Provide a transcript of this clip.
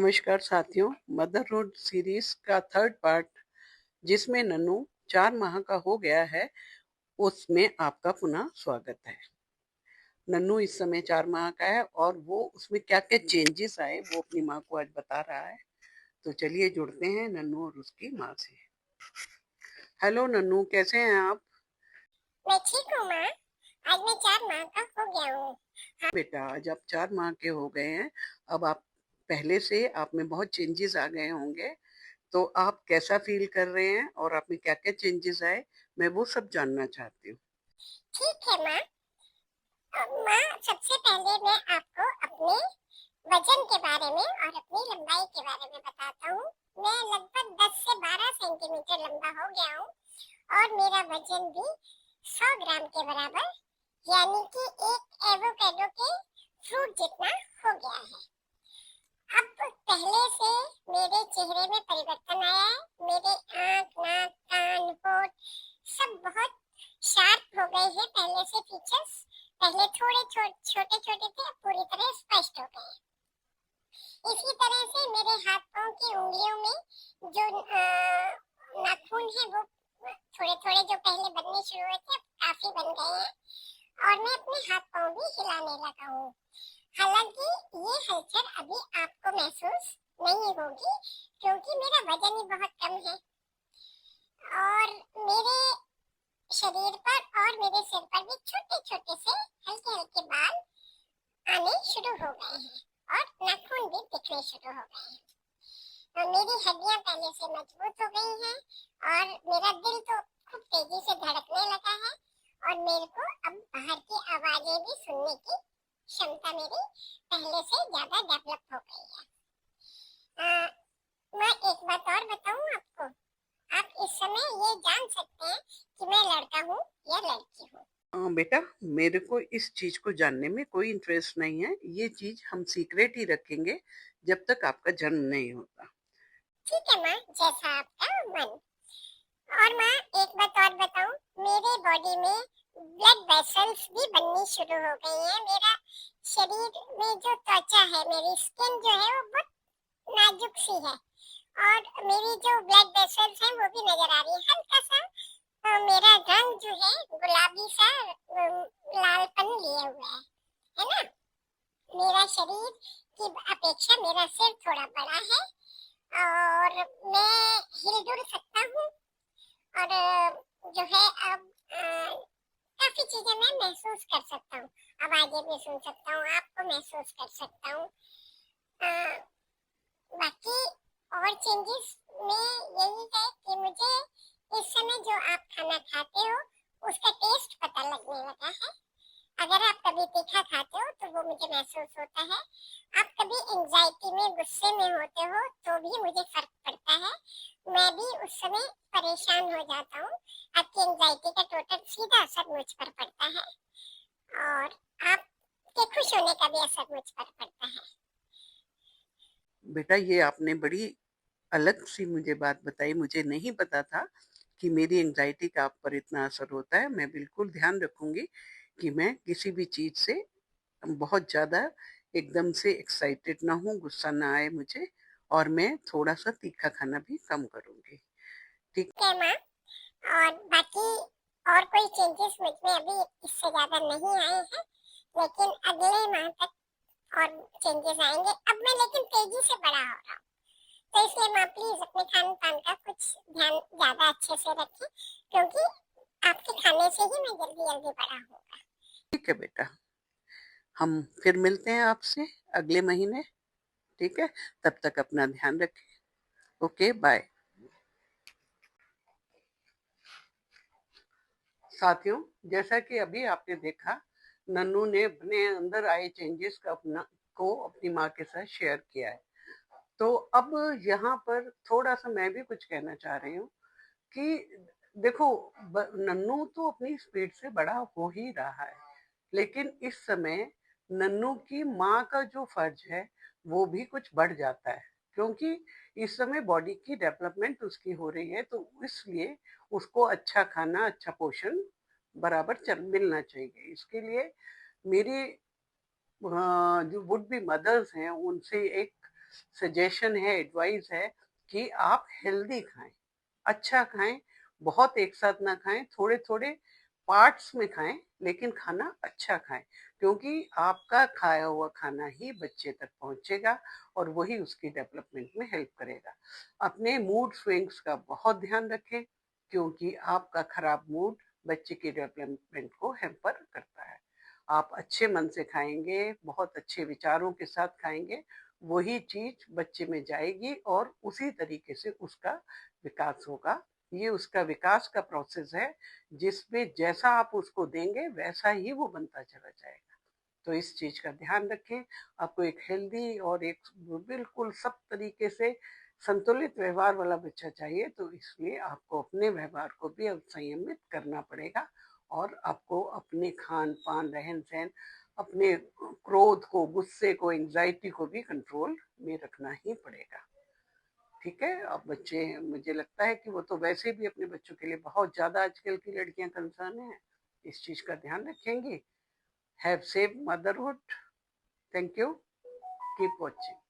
नमस्कार साथियों, motherhood series का थर्ड पार्ट जिसमें नन्नू 4 माह का हो गया है, उसमें आपका पुनः स्वागत है। नन्नू इस समय 4 माह का है और वो उसमें क्या-क्या चेंजेस आए वो अपनी माँ को आज बता रहा है। तो चलिए जुड़ते हैं नन्नू और उसकी माँ से। हेलो नन्नू, कैसे हैं आप? मैं ठीक हूँ माँ। आज मैं 4 माह का हो गया हूँ। बेटा, आज आप 4 माह के हो गए हैं। अब आप पहले से आप में बहुत चेंजेस आ गए होंगे। तो आप कैसा फील कर रहे हैं और आप में क्या-क्या चेंजेस आए, मैं वो सब जानना चाहती हूँ। ठीक है माँ। माँ, सबसे पहले मैं आपको अपने वजन के बारे में और अपनी लंबाई के बारे में बताता हूँ। मैं लगभग 10 से 12 सेंटीमीटर लंबा हो गया हूँ और मेरा वजन भी 100 ग्राम के बराबर, यानी कि एक एवोकाडो के फ्रूट जितना हो गया है। अब पहले से मेरे चेहरे में परिवर्तन आया है। मेरे आँख, नाक, कान, होंठ सब बहुत शार्प हो गए हैं। पहले से फीचर्स पहले थोड़े छोटे छोटे थे, अब पूरी तरह स्पष्ट हो गए हैं। इसी तरह से मेरे हाथ पांव की उंगलियों में जो नाखून है वो थोड़े थोड़े जो पहले बनने शुरू हुए थे, अब काफी बन गए हैं और मैं अपने हाथ पांव भी हिलाने लगा हूँ। हालांकि ये हलचल अभी आपको महसूस नहीं होगी क्योंकि मेरा वजन ही बहुत कम है और मेरे शरीर पर और मेरे सिर पर भी छोटे छोटे से हल्के हल्के बाल आने शुरू हो गए हैं और नाखून भी दिखने शुरू हो गए हैं। तो मेरी हड्डियां पहले से मजबूत हो गई हैं और मेरा दिल तो खूब तेजी से धड़कने लगा है और मेरे को अब बाहर की आवाजें भी सुनने की क्षमता मेरी पहले से ज्यादा डेवलप हो गई है। मैं एक बात और बताऊं आपको। आप इस समय ये जान सकते हैं कि मैं लड़का हूँ या लड़की हूँ। बेटा, मेरे को इस चीज को जानने में कोई इंटरेस्ट नहीं है। ये चीज हम सीक्रेट ही रखेंगे जब तक आपका जन्म नहीं होता। ठीक है माँ, जैसा आपका मन। और माँ, एक बात और बताऊं, मेरे बॉडी में ब्लड वेसल्स भी बननी शुरू हो गई हैं। मेरा शरीर में जो त्वचा है, मेरी स्किन जो है वो बहुत नाजुक सी है और मेरी जो ब्लड वेसल्स हैं वो भी नजर आ रही है। हल्का सा मेरा रंग जो है गुलाबी सा लालपन लिए हुआ है ना। मेरा शरीर की अपेक्षा मेरा सिर थोड़ा बड़ा है और मैं हिलडुल सकता हूँ और जो है अब काफी चीजें मैं महसूस कर सकता हूँ। आवाजें भी सुन सकता हूँ, आपको महसूस कर सकता हूँ। बाकी और चेंजेस में यही है कि मुझे इस समय जो आप खाना खाते हो उसका टेस्ट पता लगने लगा है। अगर आप कभी तीखा खाते हो तो वो मुझे महसूस होता है। आप कभी एंजाइटी में, गुस्से में होते हो तो भी मुझे फर्क पड़ता है। मैं भी उस समय परेशान हो जाता हूँ। आपकी एंजाइटी का टोटल सीधा असर मुझ पर पड़ता है और आपके खुश होने का भी असर मुझ पर पड़ता है। बेटा, ये आपने बड़ी अलग सी मुझे बात बताई। मुझे नहीं पता था कि मेरी एंजाइटी का आप पर इतना असर होता है। मैं बिल्कुल ध्यान रखूंगी कि मैं किसी भी चीज से बहुत ज्यादा एकदम से एक्साइटेड ना हूँ, गुस्सा ना आए मुझे, और मैं थोड़ा सा तीखा खाना भी कम करूंगी। ठीक है माँ। और बाकी और कोई चेंजेस मुझ में अभी इससे ज्यादा नहीं आए हैं, लेकिन अगले माह तक और चेंजेस आएंगे। अब मैं लेकिन तेजी से बड़ा हो रहा हूँ, तो इसलिए माँ प्लीज अपने खान पान का कुछ ध्यान ज्यादा अच्छे से रखें क्योंकि आपके खाने से ही मैं जल्दी जल्दी बड़ा होऊंगा। ठीक है बेटा, हम फिर मिलते हैं आपसे अगले महीने। ठीक है, तब तक अपना ध्यान रखें। Okay, bye. साथियों, जैसा कि अभी आपने देखा, नन्नू ने अपने अंदर आए चेंजेस का अपनी माँ के साथ शेयर किया है। तो अब यहाँ पर थोड़ा सा मैं भी कुछ कहना चाह रही हूँ कि देखो, नन्नू तो अपनी स्पीड से बड़ा हो ही रहा है, लेकिन इस समय नन्नू की माँ का जो फर्ज है वो भी कुछ बढ़ जाता है, क्योंकि इस समय बॉडी की डेवलपमेंट उसकी हो रही है। तो इसलिए उसको अच्छा खाना, अच्छा पोषण बराबर चल मिलना चाहिए। इसके लिए मेरी जो वुड बी मदर्स हैं उनसे एक सजेशन है, एडवाइस है कि आप हेल्दी खाएं, अच्छा खाएं, बहुत एक साथ ना खाएं, थोड़े थोड़े पार्ट्स में खाएं, लेकिन खाना अच्छा खाएं, क्योंकि आपका खाया हुआ खाना ही बच्चे तक पहुंचेगा और वही उसकी डेवलपमेंट में हेल्प करेगा। अपने मूड स्विंग्स का बहुत ध्यान रखें, क्योंकि आपका खराब मूड बच्चे की डेवलपमेंट को हैम्पर करता है। आप अच्छे मन से खाएंगे, बहुत अच्छे विचारों के साथ खाएंगे, वही चीज बच्चे में जाएगी और उसी तरीके से उसका विकास होगा। ये उसका विकास का प्रोसेस है, जिसमें जैसा आप उसको देंगे वैसा ही वो बनता चला जाएगा। तो इस चीज का ध्यान रखें। आपको एक हेल्दी और एक बिल्कुल सब तरीके से संतुलित व्यवहार वाला बच्चा चाहिए, तो इसलिए आपको अपने व्यवहार को भी अब संयमित करना पड़ेगा और आपको अपने खान पान, रहन सहन, अपने क्रोध को, गुस्से को, एंजाइटी को भी कंट्रोल में रखना ही पड़ेगा। ठीक है। अब बच्चे, मुझे लगता है कि वो तो वैसे भी अपने बच्चों के लिए बहुत ज्यादा आजकल की लड़कियां कंसर्न है, इस चीज का ध्यान रखेंगी। Have save motherhood. Thank you. Keep watching.